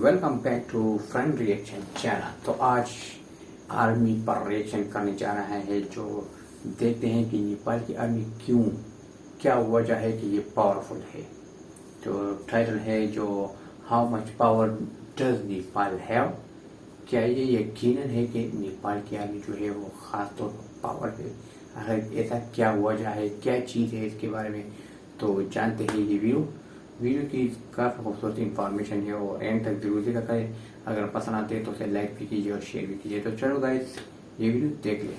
Welcome back to friend reaction channel. तो आज army पर रिएक्शन करने जा रहा है, जो देखते हैं कि नेपाल की आर्मी क्या वजह है कि ये पावरफुल है। तो टाइटल है जो how much power does Nepal have. क्या ये यकीनन है कि नेपाल की आर्मी जो है वो खास तौर पर पावर है? अगर ऐसा क्या वजह है, क्या चीज़ है, इसके बारे में तो जानते हैं। ये वीडियो की काफ़ी खूबसूरत इंफॉर्मेशन है वो एंड तक जरूर देखा करें। अगर पसंद आते हैं तो उसे लाइक भी कीजिए और शेयर भी कीजिए। तो चलो गाइस, ये वीडियो देख लें।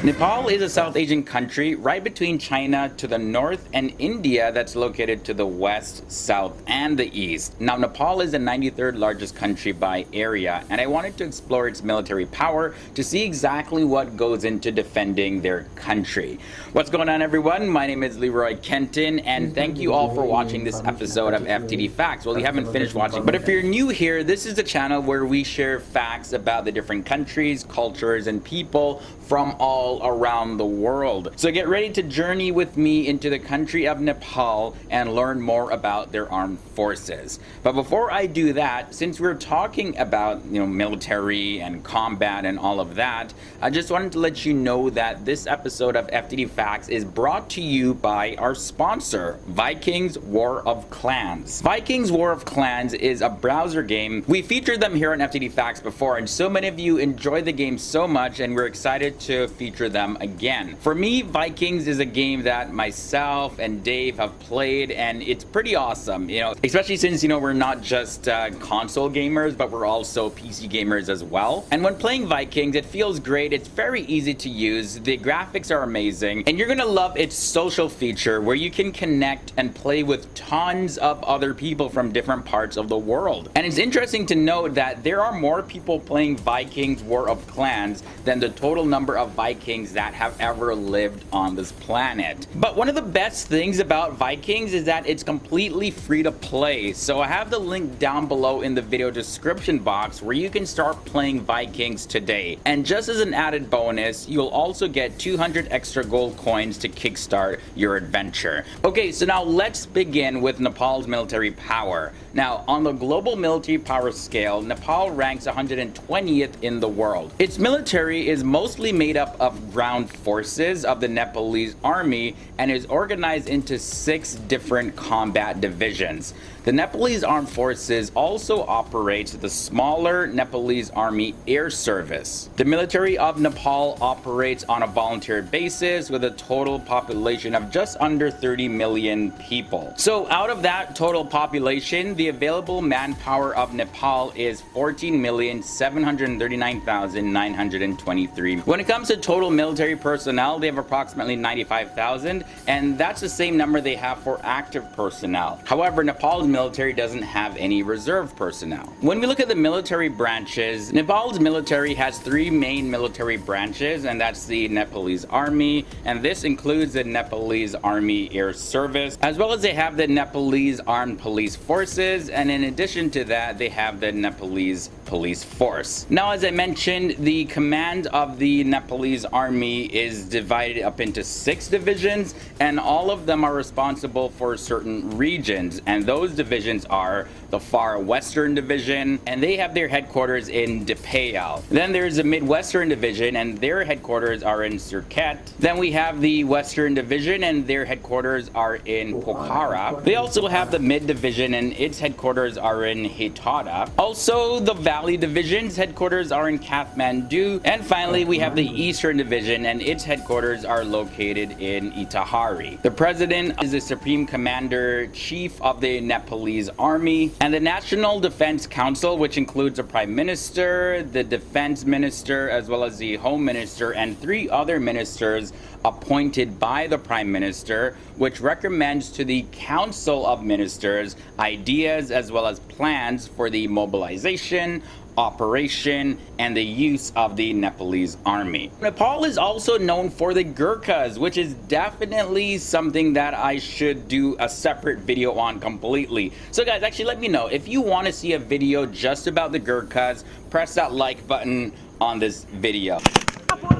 Nepal is a South Asian country right between China to the north and India that's located to the west, south, and the east. Now, Nepal is the 93rd largest country by area, and I wanted to explore its military power to see exactly what goes into defending their country. What's going on, everyone? My name is Leroy Kenton, and thank you all for watching this episode of FTD Facts. Well, you haven't finished watching, but if you're new here, this is the channel where we share facts about the different countries, cultures, and people from all around the world. So get ready to journey with me into the country of Nepal and learn more about their armed forces. But before I do that, since we're talking about military and combat and all of that, I just wanted to let you know that this episode of FTD Facts is brought to you by our sponsor, Vikings War of Clans. Vikings War of Clans is a browser game. We featured them here on FTD Facts before, and so many of you enjoy the game so much, and we're excited to feature them again. For me, Vikings is a game that myself and Dave have played, and it's pretty awesome, especially since we're not just console gamers, but we're also PC gamers as well. And when playing Vikings, it feels great. It's very easy to use. The graphics are amazing, and you're gonna love its social feature where you can connect and play with tons of other people from different parts of the world. And it's interesting to note that there are more people playing Vikings War of Clans than the total number of Vikings that have ever lived on this planet. But one of the best things about Vikings is that it's completely free to play. So I have the link down below in the video description box where you can start playing Vikings today. And just as an added bonus, you'll also get 200 extra gold coins to kickstart your adventure. Okay, so now let's begin with Nepal's military power. Now, on the global military power scale, Nepal ranks 120th in the world. Its military is mostly made up of ground forces of the Nepalese army and is organized into 6 different combat divisions. The Nepalese Armed Forces also operates the smaller Nepalese Army Air Service. The military of Nepal operates on a volunteer basis with a total population of just under 30 million people. So out of that total population, the available manpower of Nepal is 14,739,923. When it comes to total military personnel, they have approximately 95,000, and that's the same number they have for active personnel. However, Nepal's military doesn't have any reserve personnel. When we look at the military branches, Nepal's military has 3 main military branches, and that's the Nepalese Army, and this includes the Nepalese Army Air Service, as well as they have the Nepalese Armed Police Forces, and in addition to that, they have the Nepalese Police Force. Now, as I mentioned, the command of the Nepalese Army is divided up into 6 divisions, and all of them are responsible for certain regions, and those divisions are the Far Western Division, and they have their headquarters in Nepal. Then there's the Midwestern Division, and their headquarters are in Surkhet. Then we have the Western Division, and their headquarters are in Pokhara. They also have the Mid Division, and its headquarters are in Hitada. Also, the Valley Division's headquarters are in Kathmandu. And finally, we have the Eastern Division, and its headquarters are located in Itahari. The president is the Supreme Commander-Chief of the Nepalese Army, and the National Defense Council, which includes the Prime Minister, the Defense Minister, as well as the Home Minister, and 3 other ministers, appointed by the Prime Minister, which recommends to the Council of Ministers ideas as well as plans for the mobilization, operation, and the use of the Nepalese army. Nepal is also known for the Gurkhas, which is definitely something that I should do a separate video on completely. So guys, actually let me know if you want to see a video just about the Gurkhas. Press that like button on this video.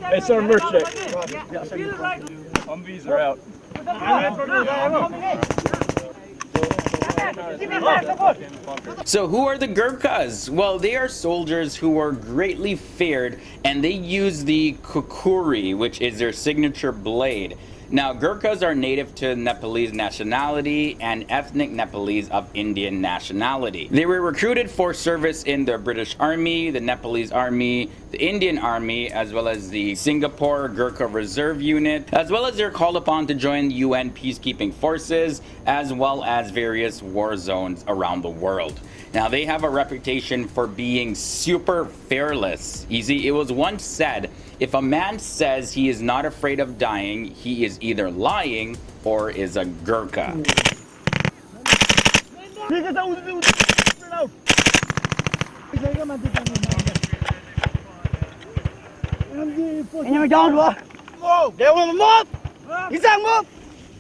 Hey, sir, merch check. Humvees are out. So who are the Gurkhas? Well, they are soldiers who are greatly feared, and they use the kukuri, which is their signature blade. Now, Gurkhas are native to Nepalese nationality and ethnic Nepalese of Indian nationality. They were recruited for service in the British Army, the Nepalese Army, the Indian Army, as well as the Singapore Gurkha Reserve Unit, as well as they're called upon to join UN peacekeeping forces, as well as various war zones around the world. Now, they have a reputation for being super fearless. You see, it was once said, if a man says he is not afraid of dying, he is either lying or is a Gurkha.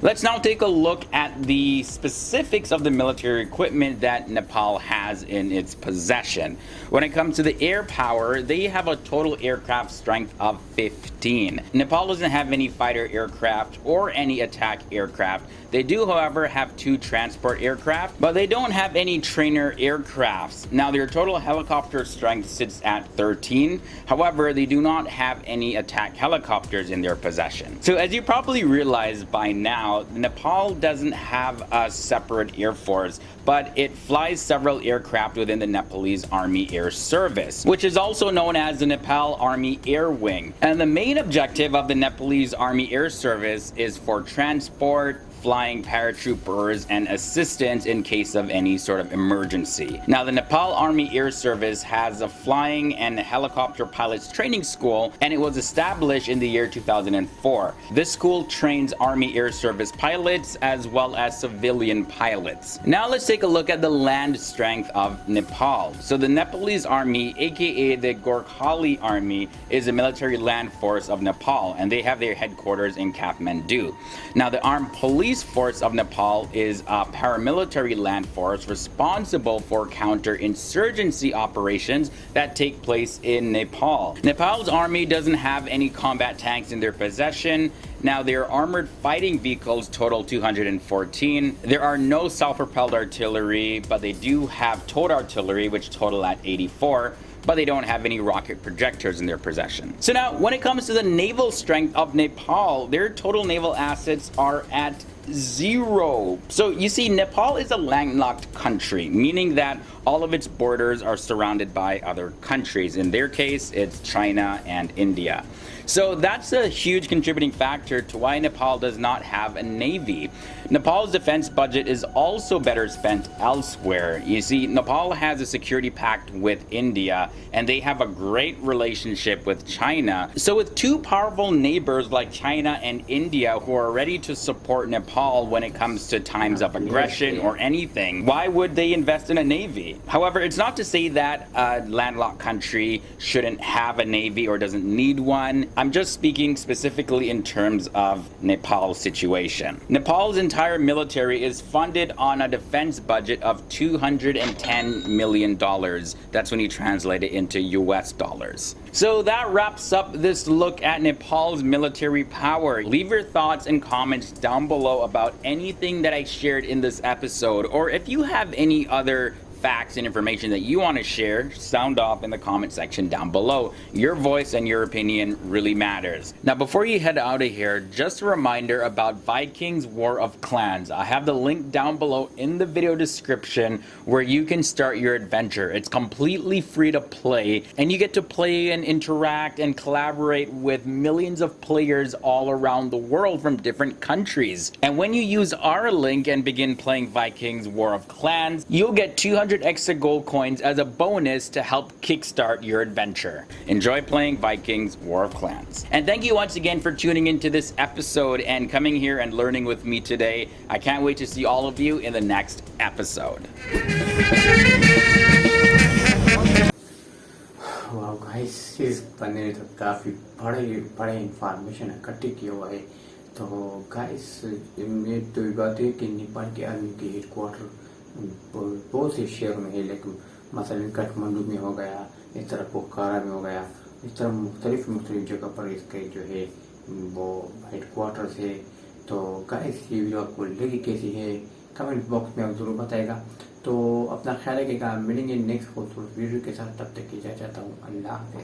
Let's now take a look at the specifics of the military equipment that Nepal has in its possession. When it comes to the air power, they have a total aircraft strength of 15. Nepal doesn't have any fighter aircraft or any attack aircraft. They do, however, have 2 transport aircraft, but they don't have any trainer aircrafts. Now, their total helicopter strength sits at 13. However, they do not have any attack helicopters in their possession. So as you probably realize by now, Nepal doesn't have a separate air force, but it flies several aircraft within the Nepalese Army Air Service, which is also known as the Nepal Army Air Wing. And the main objective of the Nepalese Army Air Service is for transport, flying paratroopers, and assistance in case of any sort of emergency. Now, the Nepal Army Air Service has a flying and helicopter pilots training school, and it was established in the year 2004. This school trains Army Air Service pilots as well as civilian pilots. Now let's take a look at the land strength of Nepal. So the Nepalese Army, aka the Gurkhali Army, is a military land force of Nepal, and they have their headquarters in Kathmandu. Now, the Armed Police Force of Nepal is a paramilitary land force responsible for counterinsurgency operations that take place in Nepal. Nepal's army doesn't have any combat tanks in their possession. Now, their armored fighting vehicles total 214. There are no self-propelled artillery, but they do have towed artillery, which total at 84. But they don't have any rocket projectors in their possession. So now, when it comes to the naval strength of Nepal, their total naval assets are at 0. So you see, Nepal is a landlocked country, meaning that all of its borders are surrounded by other countries. In their case, it's China and India. So that's a huge contributing factor to why Nepal does not have a navy. Nepal's defense budget is also better spent elsewhere. You see, Nepal has a security pact with India, and they have a great relationship with China. So with 2 powerful neighbors like China and India who are ready to support Nepal when it comes to times of aggression or anything, why would they invest in a navy? However, it's not to say that a landlocked country shouldn't have a navy or doesn't need one. I'm just speaking specifically in terms of Nepal's situation. Nepal's entire military is funded on a defense budget of $210 million. That's when you translate it into US dollars. So that wraps up this look at Nepal's military power. Leave your thoughts and comments down below about anything that I shared in this episode, or if you have any other facts and information that you want to share, sound off in the comment section down below. Your voice and your opinion really matters. Now, before you head out of here, just a reminder about Vikings War of Clans. I have the link down below in the video description where you can start your adventure. It's completely free to play, and you get to play and interact and collaborate with millions of players all around the world from different countries. And when you use our link and begin playing Vikings War of Clans, you'll get 200 200 extra gold coins as a bonus to help kickstart your adventure. Enjoy playing Vikings War of Clans. And thank you once again for tuning into this episode and coming here and learning with me today. I can't wait to see all of you in the next episode. वाह guys, इस बंदे ने तो काफ़ी बड़े information इकट्ठी किया हुआ है। तो गाइस, ये तो बात है कि नेपाल की आर्मी के हेडक्वार्टर बहुत से शहरों में है, लेकिन मसलन काठमांडू में हो गया, इस तरह पोखरा में हो गया, इस तरह मुख्तलिफ जगह पर इसके जो है वो हेडक्वार्टर्स है। तो गाइस, ये वीडियो आपको लगी कैसी है कमेंट बॉक्स में आप ज़रूर बताएगा। तो अपना ख्याल रखिएगा, मिलेंगे नेक्स्ट खूबसूरत वीडियो के साथ, तब तक की इजाज़त चाहता हूँ। अल्लाह हाफ़िज़।